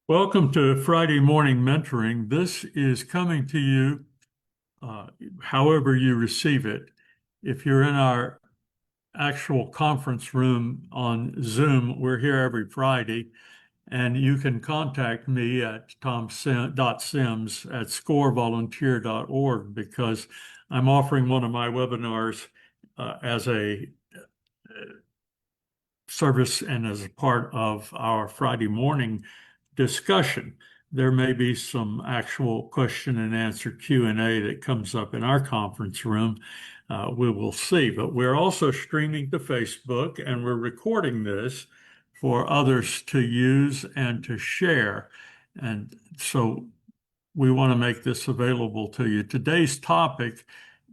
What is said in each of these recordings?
Welcome to Friday Morning Mentoring. This is coming to you however you receive it. If you're in our actual conference room on Zoom, we're here every Friday, and you can contact me at tom.sims@scorevolunteer.org because I'm offering one of my webinars as a service and as a part of our Friday morning discussion. There may be some actual question and answer Q&A that comes up in our conference room. We will see, but we're also streaming to Facebook and we're recording this for others to use and to share. And so we want to make this available to you. Today's topic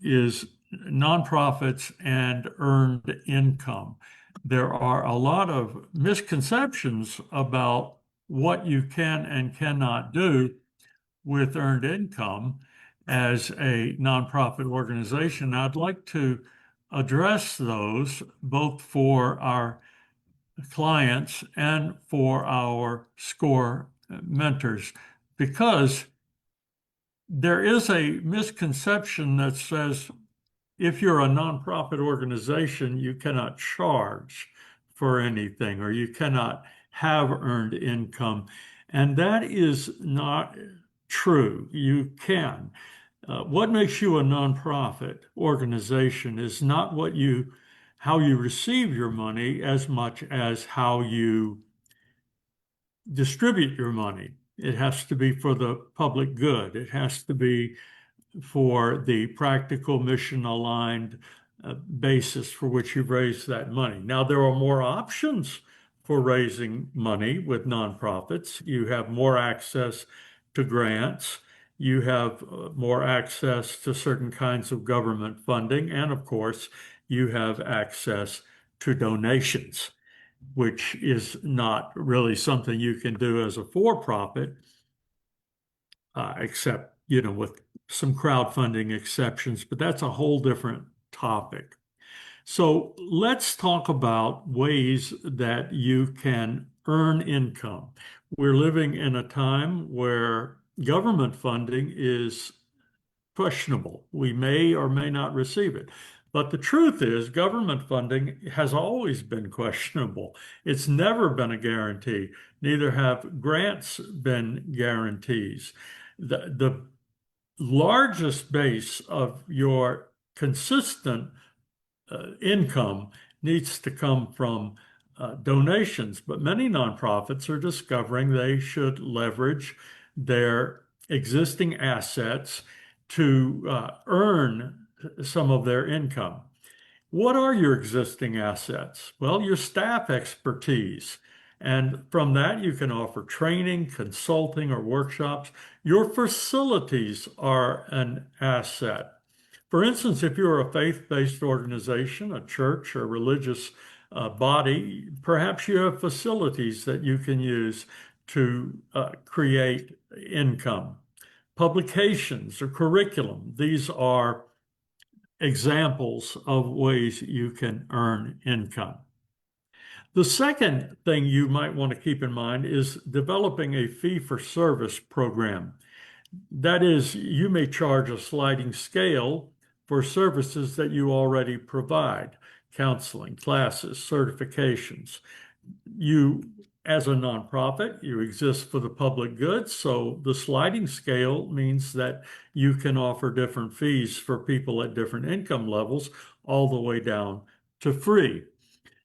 is nonprofits and earned income. There are a lot of misconceptions about what you can and cannot do with earned income as a nonprofit organization. I'd like to address those both for our clients and for our SCORE mentors because there is a misconception that says if you're a nonprofit organization, you cannot charge for anything or you cannot have earned income. And that is not true. You can. What makes you a nonprofit organization is not how you receive your money as much as how you distribute your money. It has to be for the public good. It has to be for the practical mission aligned basis for which you've raised that money. Now, there are more options for raising money with nonprofits. You have more access to grants. You have more access to certain kinds of government funding. And of course, you have access to donations, which is not really something you can do as a for-profit, except, with some crowdfunding exceptions, but that's a whole different topic. So let's talk about ways that you can earn income. We're living in a time where government funding is questionable. We may or may not receive it. But the truth is, government funding has always been questionable. It's never been a guarantee. Neither have grants been guarantees. The largest base of your consistent income needs to come from donations, but many nonprofits are discovering they should leverage their existing assets to earn some of their income. What are your existing assets? Well, your staff expertise. And from that, you can offer training, consulting, or workshops. Your facilities are an asset. For instance, if you're a faith-based organization, a church or religious body, perhaps you have facilities that you can use to create income. Publications or curriculum, these are examples of ways you can earn income. The second thing you might want to keep in mind is developing a fee-for-service program. That is, you may charge a sliding scale for services that you already provide, counseling, classes, certifications. You, as a nonprofit, you exist for the public good, so the sliding scale means that you can offer different fees for people at different income levels, all the way down to free.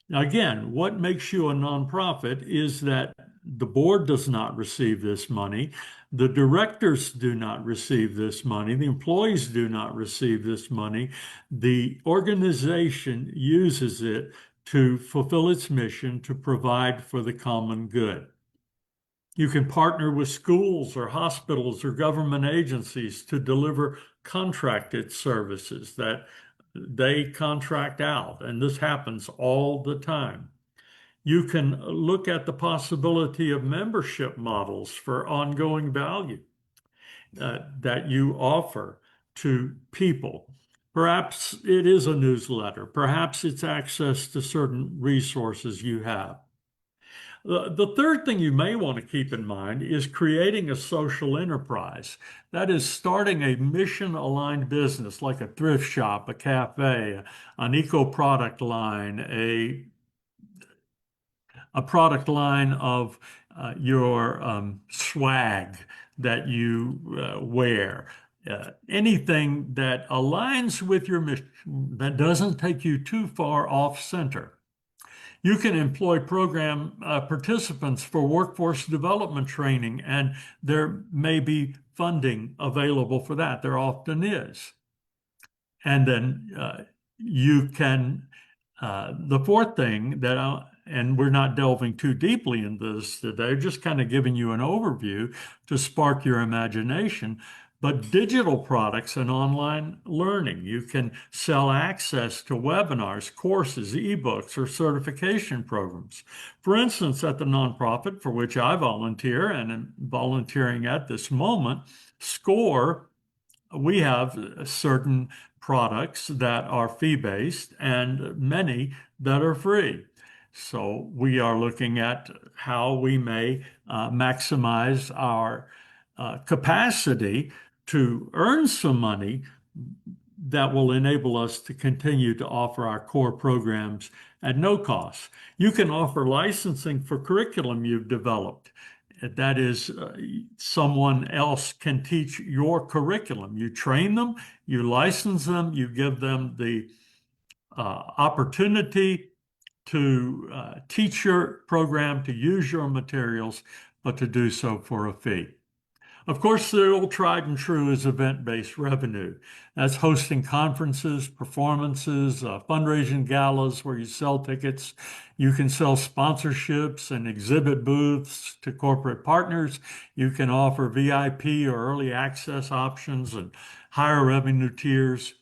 Now, again, what makes you a nonprofit is that the board does not receive this money. The directors do not receive this money. The employees do not receive this money. The organization uses it to fulfill its mission to provide for the common good. You can partner with schools or hospitals or government agencies to deliver contracted services that they contract out, and this happens all the time. You can look at the possibility of membership models for ongoing value that you offer to people. Perhaps it is a newsletter. Perhaps it's access to certain resources you have. The third thing you may want to keep in mind is creating a social enterprise. That is starting a mission-aligned business like a thrift shop, a cafe, an eco product line, a product line of your swag that you wear. Anything that aligns with your mission that doesn't take you too far off center. You can employ program participants for workforce development training, and there may be funding available for that. There often is. And then you can, the fourth thing and we're not delving too deeply into this today, just kind of giving you an overview to spark your imagination. But digital products and online learning, you can sell access to webinars, courses, ebooks, or certification programs. For instance, at the nonprofit for which I volunteer and am volunteering at this moment, SCORE, we have certain products that are fee-based and many that are free. So we are looking at how we may maximize our capacity to earn some money that will enable us to continue to offer our core programs at no cost. You can offer licensing for curriculum you've developed. That is, someone else can teach your curriculum. You train them, you license them, you give them the opportunity to teach your program, to use your materials, but to do so for a fee. Of course, the old tried and true is event-based revenue. That's hosting conferences, performances, fundraising galas where you sell tickets. You can sell sponsorships and exhibit booths to corporate partners. You can offer VIP or early access options and higher revenue tiers.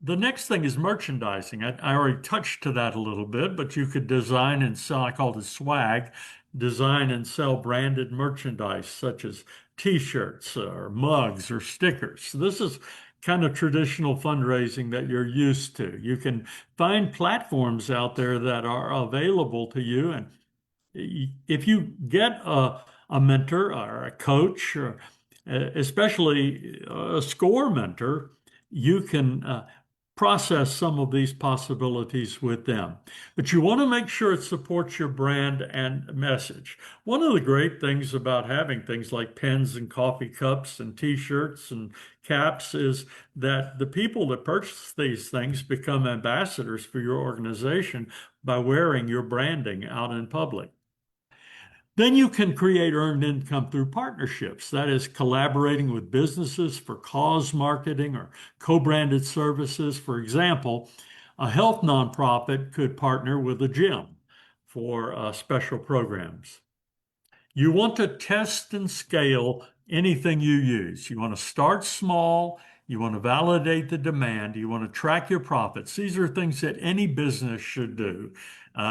The next thing is merchandising. I already touched to that a little bit, but you could design and sell, I call it swag, design and sell branded merchandise such as T-shirts or mugs or stickers. So this is kind of traditional fundraising that you're used to. You can find platforms out there that are available to you. And if you get a mentor or a coach, or especially a SCORE mentor, you can process some of these possibilities with them. But you want to make sure it supports your brand and message. One of the great things about having things like pens and coffee cups and t-shirts and caps is that the people that purchase these things become ambassadors for your organization by wearing your branding out in public. Then you can create earned income through partnerships. That is collaborating with businesses for cause marketing or co-branded services. For example, a health nonprofit could partner with a gym for special programs. You want to test and scale anything you use. You want to start small. You want to validate the demand. You want to track your profits. These are things that any business should do.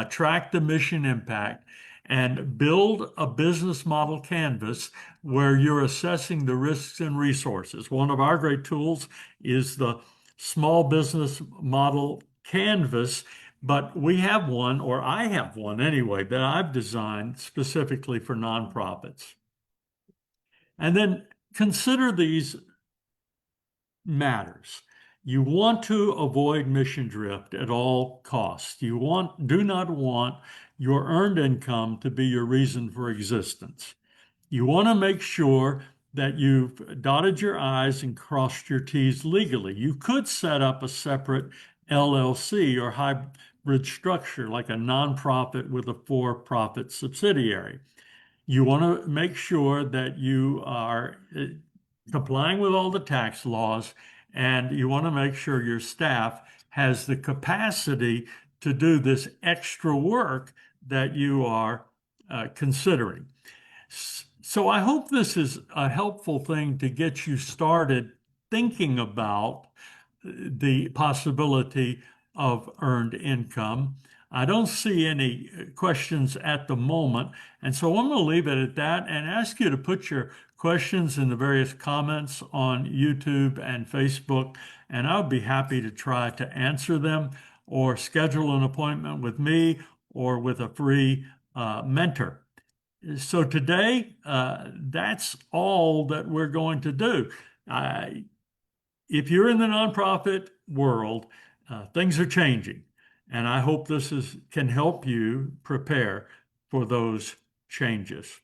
Track the mission impact and build a business model canvas where you're assessing the risks and resources. One of our great tools is the small business model canvas, but we have one, or I have one anyway, that I've designed specifically for nonprofits. And then consider these matters. You want to avoid mission drift at all costs. Do not want your earned income to be your reason for existence. You want to make sure that you've dotted your I's and crossed your T's legally. You could set up a separate LLC or hybrid structure like a nonprofit with a for-profit subsidiary. You want to make sure that you are complying with all the tax laws, and you want to make sure your staff has the capacity to do this extra work that you are considering. So I hope this is a helpful thing to get you started thinking about the possibility of earned income. I don't see any questions at the moment, and so I'm going to leave it at that and ask you to put your questions in the various comments on YouTube and Facebook, and I'll be happy to try to answer them or schedule an appointment with me or with a free mentor. So today, that's all that we're going to do. If you're in the nonprofit world, things are changing, and I hope this can help you prepare for those changes.